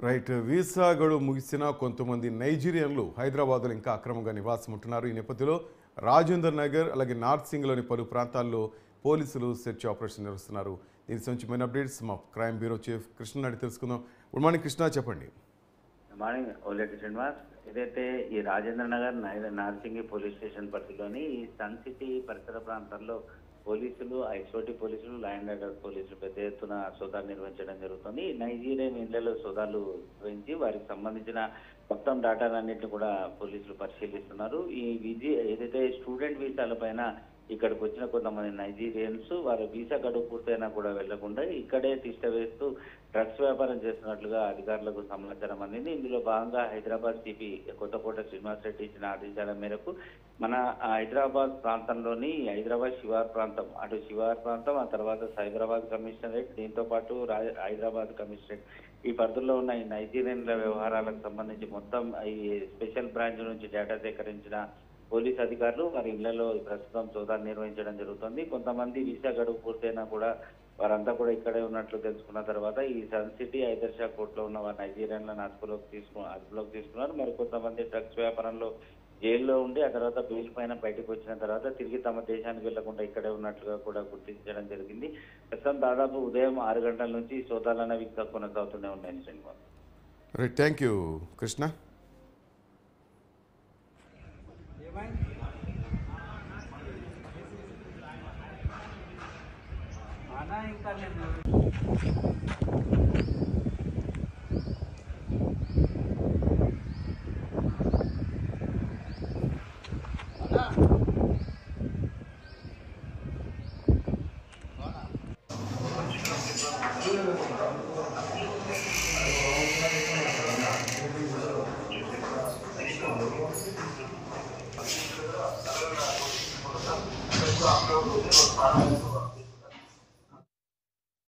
Right, visa గడువు ముగిసిన కొంతమంది నైజీరియన్లు హైదరాబాద్లో ఇంకా అక్రమంగా నివాసం ఉంటున్నారు. ఈ నేపథ్యంలో రాజేందర్ నగర్ అలాగే నార్త్ సింగ్లోని పలు ప్రాంతాల్లో పోలీసులు సెర్చ్ ఆపరేషన్ నిర్వహిస్తున్నారు. దీనికి సంబంధించిన అప్డేట్స్ మా క్రైమ్ బ్యూరో చీఫ్ కృష్ణ అడిగి తెలుసుకుందాం. గుడ్ మార్నింగ్ కృష్ణ, చెప్పండి. Good morning Oleti Srinivas. ఏదైతే ఈ రాజేంద్ర నగర్ నార్సింగి పోలీస్ స్టేషన్ పరిధిలోని ఈ సన్ సిటీ పరిసర ప్రాంతాల్లో పోలీసులు, ఐసోటి పోలీసులు, లా అండ్ ఆర్డర్ పోలీసులు పెద్ద ఎత్తున సోదాలు నిర్వహించడం జరుగుతుంది. నైజీరియన్ ఇళ్లలో సోదాలు నిర్వహించి వారికి సంబంధించిన మొత్తం డేటాలన్నింటినీ కూడా పోలీసులు పరిశీలిస్తున్నారు. ఈ ఏదైతే స్టూడెంట్ వీసాల పైన ఇక్కడికి వచ్చిన కొంతమంది నైజీరియన్స్ వారి వీసా గడువు పూర్తయినా కూడా వెళ్లకుండా ఇక్కడే తిష్ట వేస్తూ డ్రగ్స్ వ్యాపారం చేస్తున్నట్లుగా అధికారులకు సమాచారం అందింది. ఇందులో భాగంగా హైదరాబాద్ సిపి కొత్తకోట శ్రీనివాస్ రెడ్డి ఇచ్చిన ఆదేశాల మేరకు మన హైదరాబాద్ ప్రాంతంలోని హైదరాబాద్ శివార్ ప్రాంతం, అటు శివార్ ప్రాంతం, ఆ తర్వాత సైబరాబాద్ కమిషనరేట్, దీంతో పాటు హైదరాబాద్ కమిషనరేట్ ఈ పరిధిలో ఉన్న ఈ నైజీరియన్ల వ్యవహారాలకు సంబంధించి మొత్తం ఈ స్పెషల్ బ్రాంచ్ నుంచి డేటా సేకరించిన పోలీస్ అధికారులు వారి ఇళ్లలో ప్రస్తుతం సోదాలు నిర్వహించడం జరుగుతుంది. కొంతమంది వీసా గడువు పూర్తయినా కూడా వారంతా కూడా ఇక్కడే ఉన్నట్లు తెలుసుకున్న తర్వాత ఈ సన్ సిటీ ఐదర్షా కోర్టులో ఉన్న వారి నైజీరియన్లను అదుపులోకి తీసుకున్నారు. మరి కొంతమంది డ్రగ్స్ వ్యాపారంలో జైల్లో ఉండి ఆ తర్వాత బెయిల్ పైన బయటకు వచ్చిన తర్వాత తిరిగి తమ దేశానికి వెళ్లకుండా ఇక్కడే ఉన్నట్లుగా కూడా గుర్తించడం జరిగింది. ప్రస్తుతం దాదాపు ఉదయం 6 గంటల నుంచి సోదాలు అనేవి ఇంకా కొనసాగుతూనే ఉన్నాయి. Srinivas, right, thank you Krishna. आप लोग